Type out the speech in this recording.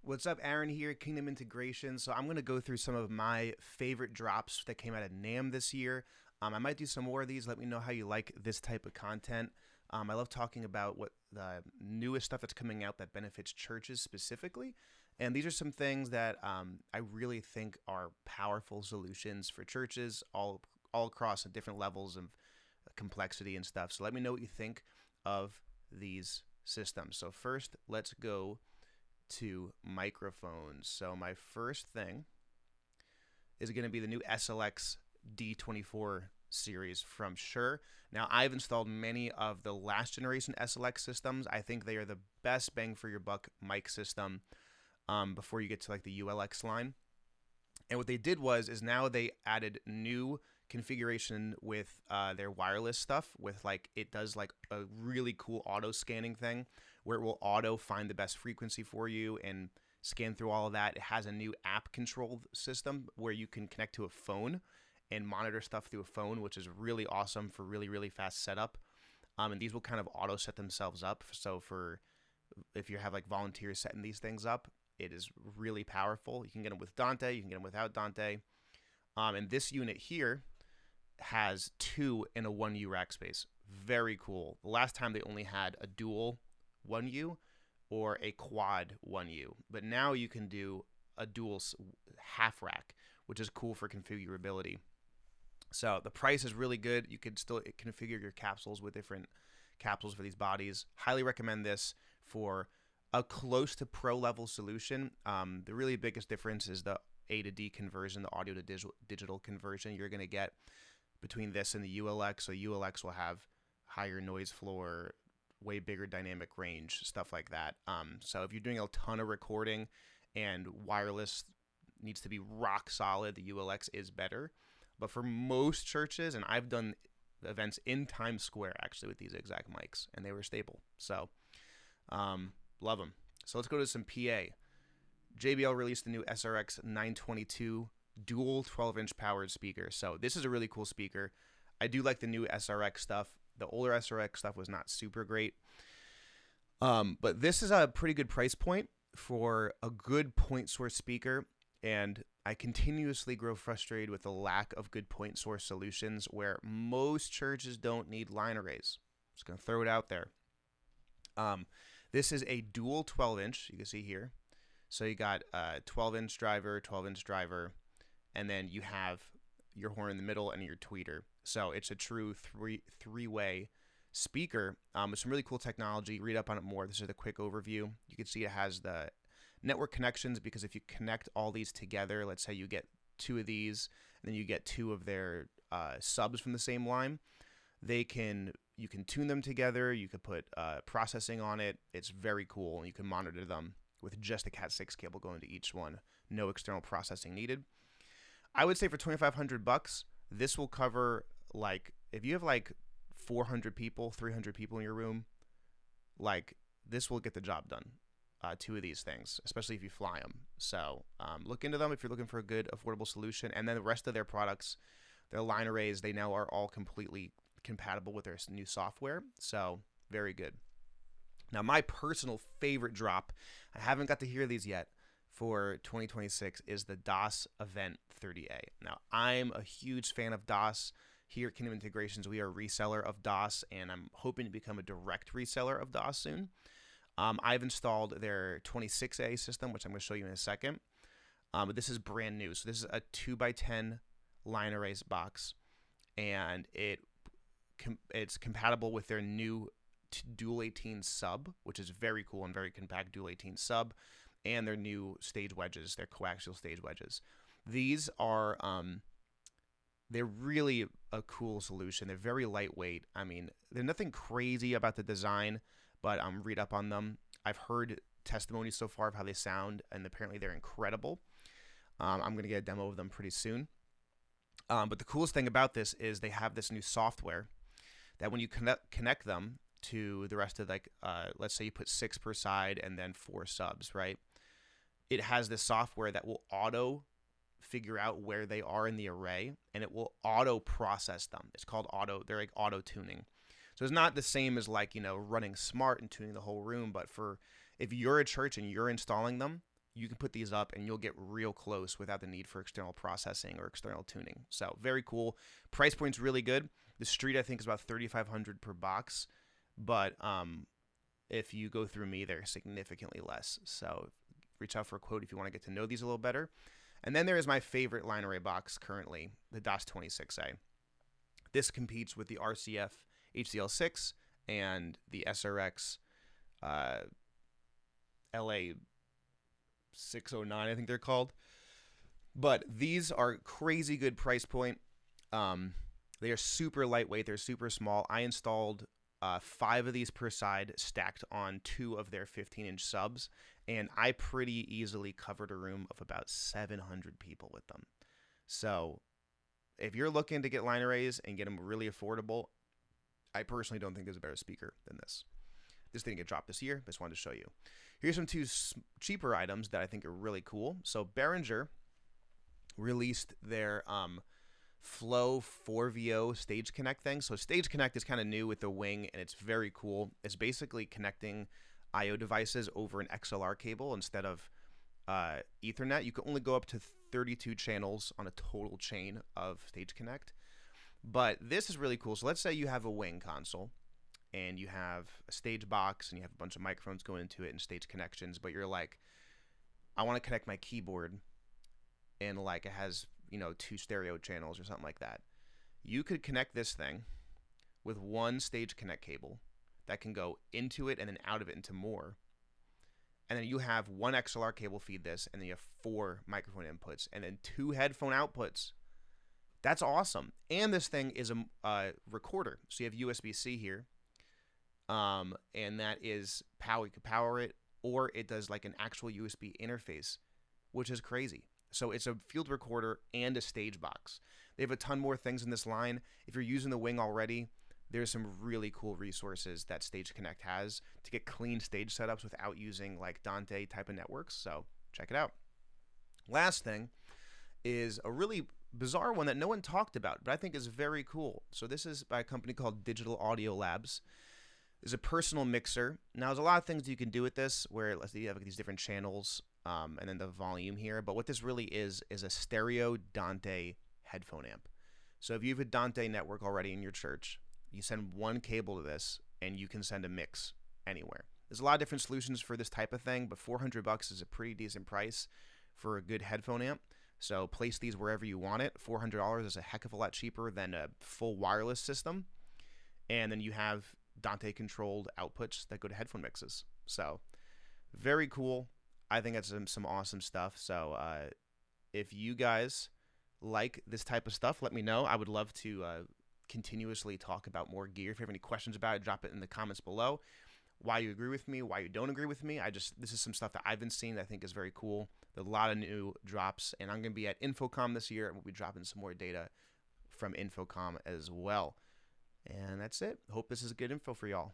What's up, Aaron here, Kingdom Integration. So I'm going to go through some of my favorite drops that came out of NAMM this year. I might do some more of these. Let me know how you like this type of content. I love talking about what the newest stuff that's coming out that benefits churches specifically. And these are some things that I really think are powerful solutions for churches all across the different levels of complexity and stuff. So let me know what you think of these systems. So first, let's go to microphones. So my first thing is going to be the new SLX D24 series from Shure. Now, I've installed many of the last generation SLX systems. I think they are the best bang for your buck mic system before you get to like the ULX line. And what they did is now they added new configuration with their wireless stuff with like it does like a really cool auto scanning thing where it will auto find the best frequency for you and scan through all of that. It has a new app controlled system where you can connect to a phone and monitor stuff through a phone, which is really awesome for really fast setup. And these will kind of auto set themselves up. So for if you have like volunteers setting these things up, it is really powerful. You can get them with Dante, you can get them without Dante. And this unit here has 2 in a 1U rack space. Very cool. The last time they only had a dual 1U or a quad 1U, but now you can do a dual half rack, which is cool for configurability. So the price is really good. You can still configure your capsules with different capsules for these bodies. Highly recommend this for a close to pro level solution. The really biggest difference is the A to D conversion, the audio to digital conversion you're going to get between this and the ULX. So ULX will have higher noise floor, way bigger dynamic range, stuff like that. So if you're doing a ton of recording and wireless needs to be rock solid, the ULX is better. But for most churches, and I've done events in Times Square actually with these exact mics, and they were stable. So love them. So let's go to some PA. JBL released the new SRX 922 dual 12-inch powered speaker. So this is a really cool speaker. I do like the new SRX stuff. The older SRX stuff was not super great. But this is a pretty good price point for a good point source speaker. And I continuously grow frustrated with the lack of good point source solutions where most churches don't need line arrays. Just going to throw it out there. This is a dual 12-inch, you can see here. So you got a 12-inch driver, 12-inch driver, and then you have your horn in the middle and your tweeter. So it's a true three-way speaker with some really cool technology. Read up on it more. This is a quick overview. You can see it has the network connections because if you connect all these together, let's say you get 2 of these and then you get 2 of their subs from the same line, you can tune them together. You could put processing on it. It's very cool. And you can monitor them with just a Cat 6 cable going to each one. No external processing needed. I would say for $2,500, this will cover like if you have like 400 people, 300 people in your room, like this will get the job done. 2 of these things, especially if you fly them. So look into them if you're looking for a good affordable solution. And then the rest of their products, their line arrays, they now are all completely compatible with their new software. So very good. Now my personal favorite drop, I haven't got to hear these yet for 2026, is the DOS Event 30A. Now I'm a huge fan of DOS. Here at Kingdom Integrations, we are a reseller of DOS, and I'm hoping to become a direct reseller of DOS soon. I've installed their 26A system, which I'm going to show you in a second. But this is brand new. So this is a 2x10 line arrays box, and it's compatible with their new dual 18 sub, which is very cool and very compact dual 18 sub, and their new stage wedges, their coaxial stage wedges. These are they're really a cool solution. They're very lightweight. I mean, there's nothing crazy about the design, but read up on them. I've heard testimonies so far of how they sound, and apparently they're incredible. I'm going to get a demo of them pretty soon. But the coolest thing about this is they have this new software that when you connect them to the rest of, like, let's say you put 6 per side and then 4 subs, right? It has this software that will auto figure out where they are in the array, and it will auto process them. It's called they're like auto tuning. So it's not the same as like, running smart and tuning the whole room, but if you're a church and you're installing them, you can put these up and you'll get real close without the need for external processing or external tuning. So very cool. Price point's really good. The Street, I think, is about $3,500 per box, but if you go through me, they're significantly less. So reach out for a quote if you want to get to know these a little better. And then there is my favorite line array box currently, the DOS26A. This competes with the RCF HCL6 and the SRX LA609, I think they're called. But these are crazy good price point. They are super lightweight. They're super small. I installed 5 of these per side stacked on 2 of their 15-inch subs, and I pretty easily covered a room of about 700 people with them. So if you're looking to get line arrays and get them really affordable, I personally don't think there's a better speaker than this. This didn't get dropped this year, but just wanted to show you. Here's some 2 cheaper items that I think are really cool. So Behringer released their Flow 4VO Stage Connect thing. So Stage Connect is kind of new with the wing, and it's very cool. It's basically connecting I/O devices over an XLR cable instead of Ethernet. You can only go up to 32 channels on a total chain of Stage Connect. But this is really cool. So let's say you have a wing console and you have a stage box and you have a bunch of microphones going into it and stage connections, but you're like, I want to connect my keyboard and like it has, 2 stereo channels or something like that. You could connect this thing with one Stage Connect cable that can go into it and then out of it into more. And then you have one XLR cable feed this, and then you have 4 microphone inputs and then 2 headphone outputs. That's awesome. And this thing is a recorder. So you have USB-C here. And that is power. You can power it, or it does like an actual USB interface, which is crazy. So it's a field recorder and a stage box. They have a ton more things in this line. If you're using the wing already, there's some really cool resources that Stage Connect has to get clean stage setups without using like Dante type of networks. So check it out. Last thing is a really bizarre one that no one talked about, but I think is very cool. So this is by a company called Digital Audio Labs. It's a personal mixer. Now, there's a lot of things you can do with this, where let's say you have these different channels and then the volume here. But what this really is a stereo Dante headphone amp. So if you have a Dante network already in your church, you send one cable to this and you can send a mix anywhere. There's a lot of different solutions for this type of thing, but $400 is a pretty decent price for a good headphone amp. So place these wherever you want it. $400 is a heck of a lot cheaper than a full wireless system. And then you have Dante controlled outputs that go to headphone mixes. So very cool. I think that's some awesome stuff. So if you guys like this type of stuff, let me know. I would love to continuously talk about more gear. If you have any questions about it, drop it in the comments below. Why you agree with me, why you don't agree with me. This is some stuff that I've been seeing that I think is very cool. There's a lot of new drops, and I'm going to be at Infocom this year, and we'll be dropping some more data from Infocom as well. And that's it. Hope this is good info for y'all.